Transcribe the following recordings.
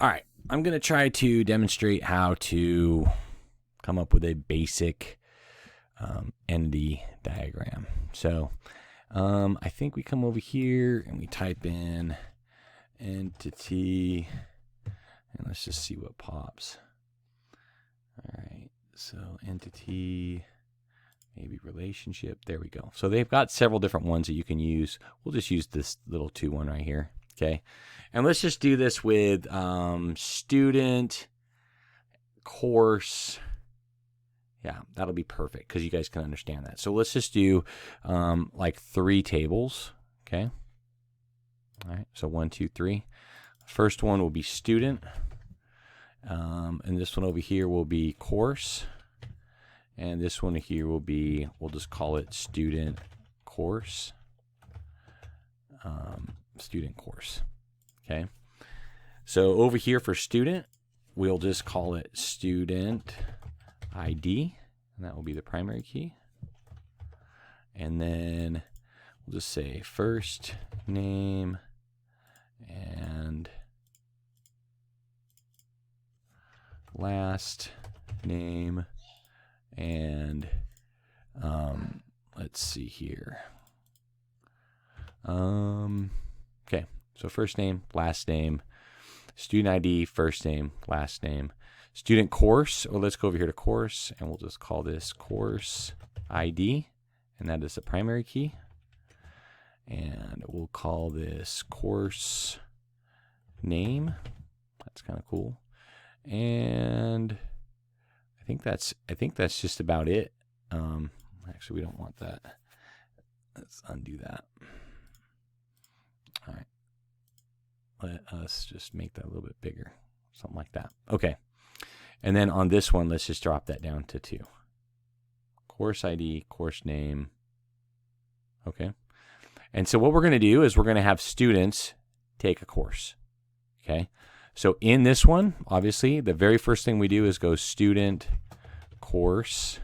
All right, I'm going to try to demonstrate how to come up with a basic entity diagram. So I think we come over here and we type in entity, and let's just see what pops. All right, so entity, maybe relationship. There we go. So they've got several different ones that you can use. We'll just use this little 2-1 right here. Okay, and let's just do this with student, course. Yeah, that'll be perfect because you guys can understand that. So let's just do like 3 tables. Okay. All right. So 1, 2, 3. First one will be student, and this one over here will be course, and this one here will be, we'll just call it student course. Student course. Okay. So over here for student, we'll just call it student ID, and that will be the primary key. And then we'll just say first name and last name, and let's see here. Okay, so first name, last name, student ID, first name, last name, student course, or let's go over here to course, and we'll just call this course ID, and that is the primary key. And we'll call this course name. That's kind of cool. And I think that's just about it. Actually, we don't want that. Let's undo that. All right. Let us just make that a little bit bigger, something like that. Okay. And then on this one, let's just drop that down to 2. Course ID, course name. Okay. And so what we're going to do is we're going to have students take a course. Okay. So in this one, obviously, the very first thing we do is go student course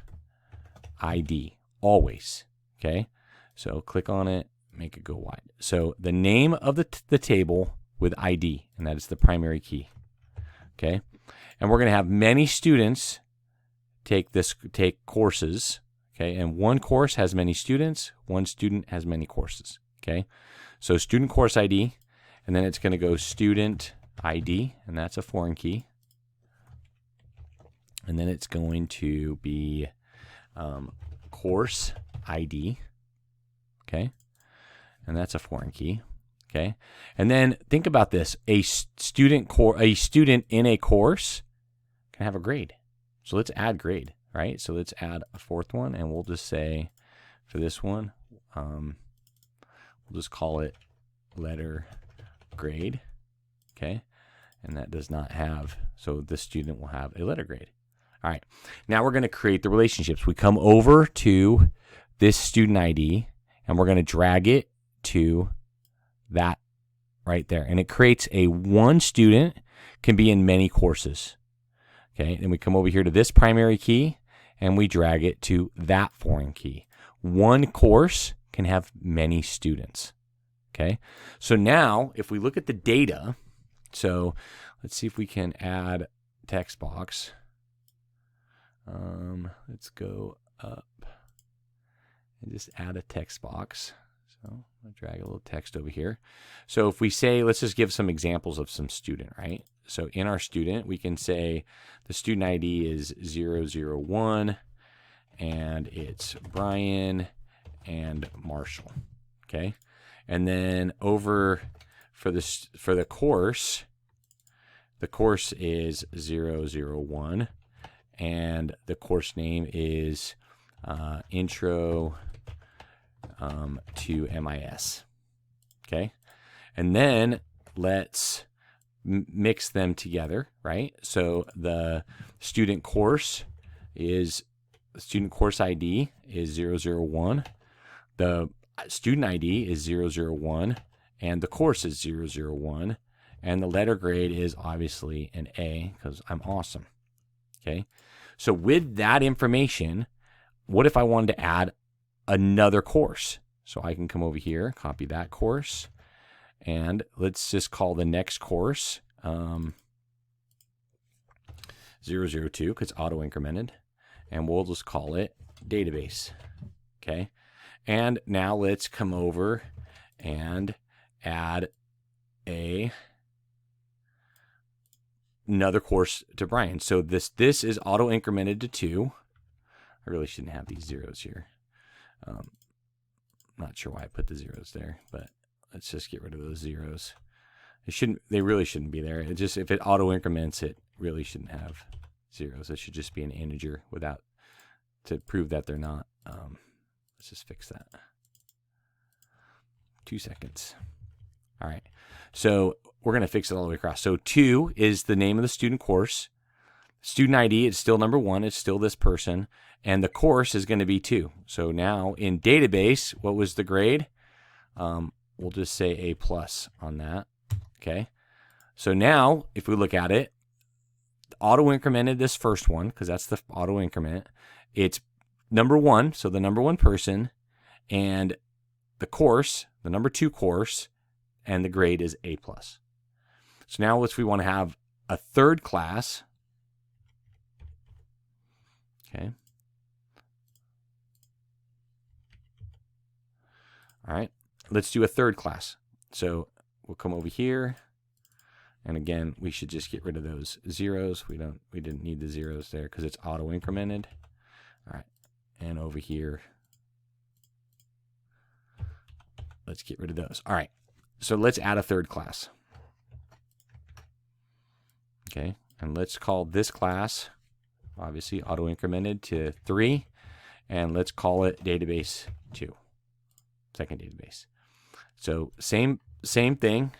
ID, always. Okay. So click on it, make it go wide. So the name of the table with ID, and that is the primary key. Okay. And we're going to have many students take courses. Okay. And one course has many students. One student has many courses. Okay. So student course ID, and then it's going to go student ID, and that's a foreign key. And then it's going to be course ID. Okay. And that's a foreign key. Okay. And then think about this. A student in a course can have a grade. So let's add grade, right? So let's add a 4th one, and we'll just say for this one, we'll just call it letter grade. Okay. And that does not have, so this student will have a letter grade. All right. Now we're going to create the relationships. We come over to this student ID, and we're going to drag it to that right there. And it creates a one student can be in many courses. Okay. And we come over here to this primary key, and we drag it to that foreign key. One course can have many students. Okay. So now if we look at the data, so let's see if we can add text box. Let's go up and just add a text box. So I'll drag a little text over here. So if we say, let's just give some examples of some student, right? So in our student, we can say the student ID is 001, and it's Brian and Marshall. Okay. And then over for the course is 001, and the course name is Intro to MIS. Okay. And then let's mix them together, right? So the student course ID is 001. The student ID is 001, and the course is 001, and the letter grade is obviously an A because I'm awesome. Okay. So with that information, what if I wanted to add another course? So I can come over here, copy that course, and let's just call the next course 002 because auto incremented, and we'll just call it database. Okay, and now let's come over and add another course to Brian. So this is auto incremented to 2. I really shouldn't have these zeros here. Not sure why I put the zeros there, but let's just get rid of those zeros. They really shouldn't be there. It just, if it auto increments, it really shouldn't have zeros. It should just be an integer without, to prove that they're not. Let's just fix that. 2 seconds. All right. So we're going to fix it all the way across. So 2 is the name of the student course. Student ID, it's still number 1. It's still this person. And the course is going to be 2. So now in database, what was the grade? We'll just say A+ on that. Okay. So now if we look at it, auto incremented this first one because that's the auto increment. It's number 1, so the number 1 person, and the course, the number 2 course, and the grade is A+. So now if we want to have a third class, okay. All right, let's do a third class. So we'll come over here, and again, we should just get rid of those zeros. We didn't need the zeros there because it's auto incremented. All right, and over here, let's get rid of those. All right, so let's add a third class. Okay, and let's call this class, obviously auto incremented to 3, and let's call it database 2, second database. So same thing.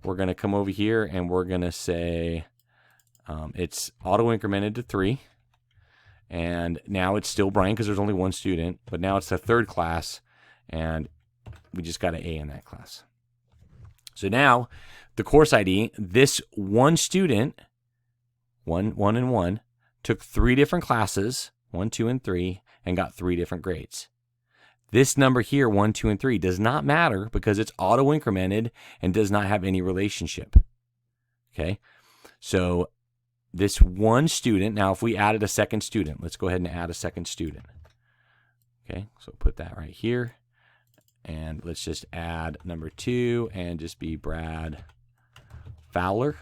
We're going to come over here and we're going to say it's auto incremented to 3, and now it's still Brian because there's only 1 student, but now it's the third class, and we just got an A in that class. So now the course ID, this one student, one and one, took 3 different classes, 1, 2, and 3, and got 3 different grades. This number here, 1, 2, and 3, does not matter because it's auto incremented and does not have any relationship. Okay, so this one student, now if we added a second student, let's go ahead and add a second student. Okay, so put that right here. And let's just add number 2 and just be Brad Fowler.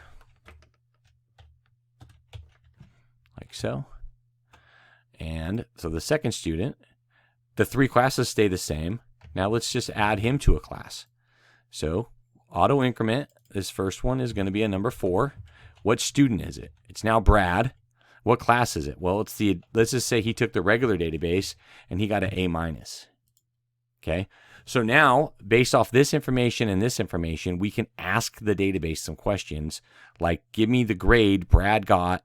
Like so. And so the second student, the 3 classes stay the same. Now let's just add him to a class. So auto increment, this first one is going to be a number 4. What student is it? It's now Brad. What class is it? Well, let's just say he took the regular database and he got an A-. Okay. So now, based off this information and this information, we can ask the database some questions like, give me the grade Brad got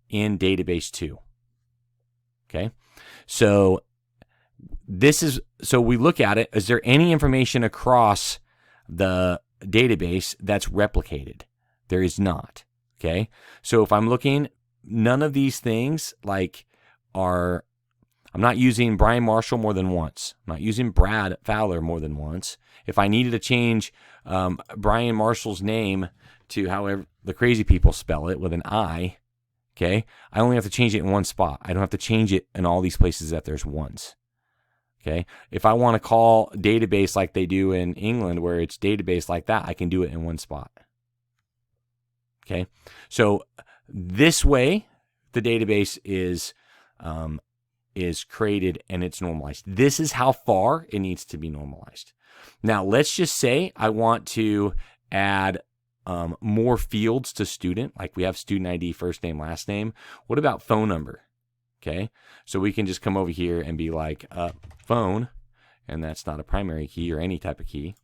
in database 2. Okay. So we look at it, is there any information across the database that's replicated? There is not. Okay. So if I'm looking, none of these things I'm not using Brian Marshall more than once. I'm not using Brad Fowler more than once. If I needed to change Brian Marshall's name to however the crazy people spell it with an I, okay, I only have to change it in one spot. I don't have to change it in all these places that there's ones. Okay, if I want to call database like they do in England where it's database like that, I can do it in one spot. Okay, so this way the database is created and it's normalized. This is how far it needs to be normalized. Now, let's just say I want to add more fields to student, like we have student ID, first name, last name. What about phone number? Okay, so we can just come over here and be like phone, and that's not a primary key or any type of key.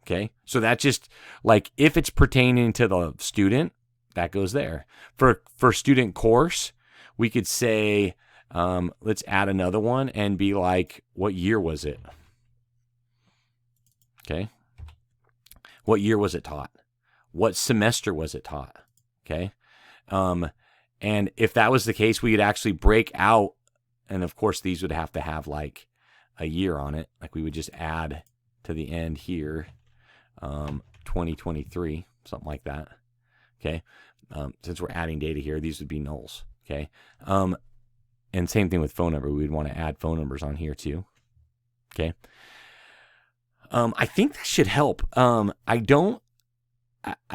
Okay, so that just like if it's pertaining to the student, that goes there. For student course, we could say, let's add another one and be like, what year was it? Okay. What year was it taught? What semester was it taught? Okay. And if that was the case, we could actually break out, and of course these would have to have like a year on it. Like we would just add to the end here, 2023, something like that. Okay. Since we're adding data here, these would be nulls. Okay. And same thing with phone number. We'd want to add phone numbers on here too. Okay. I think that should help. I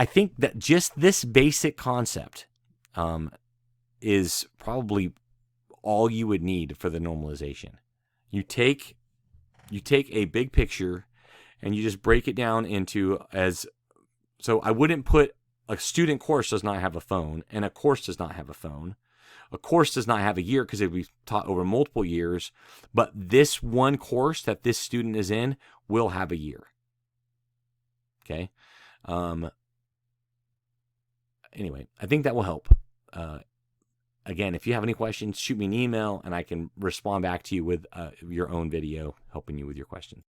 think that just this basic concept is probably all you would need for the normalization. You take a big picture and you just break it down into so I wouldn't put a student course does not have a phone and a course does not have a phone. A course does not have a year because it will be taught over multiple years, but this one course that this student is in will have a year. Okay. Anyway, I think that will help. Again, if you have any questions, shoot me an email and I can respond back to you with your own video helping you with your questions.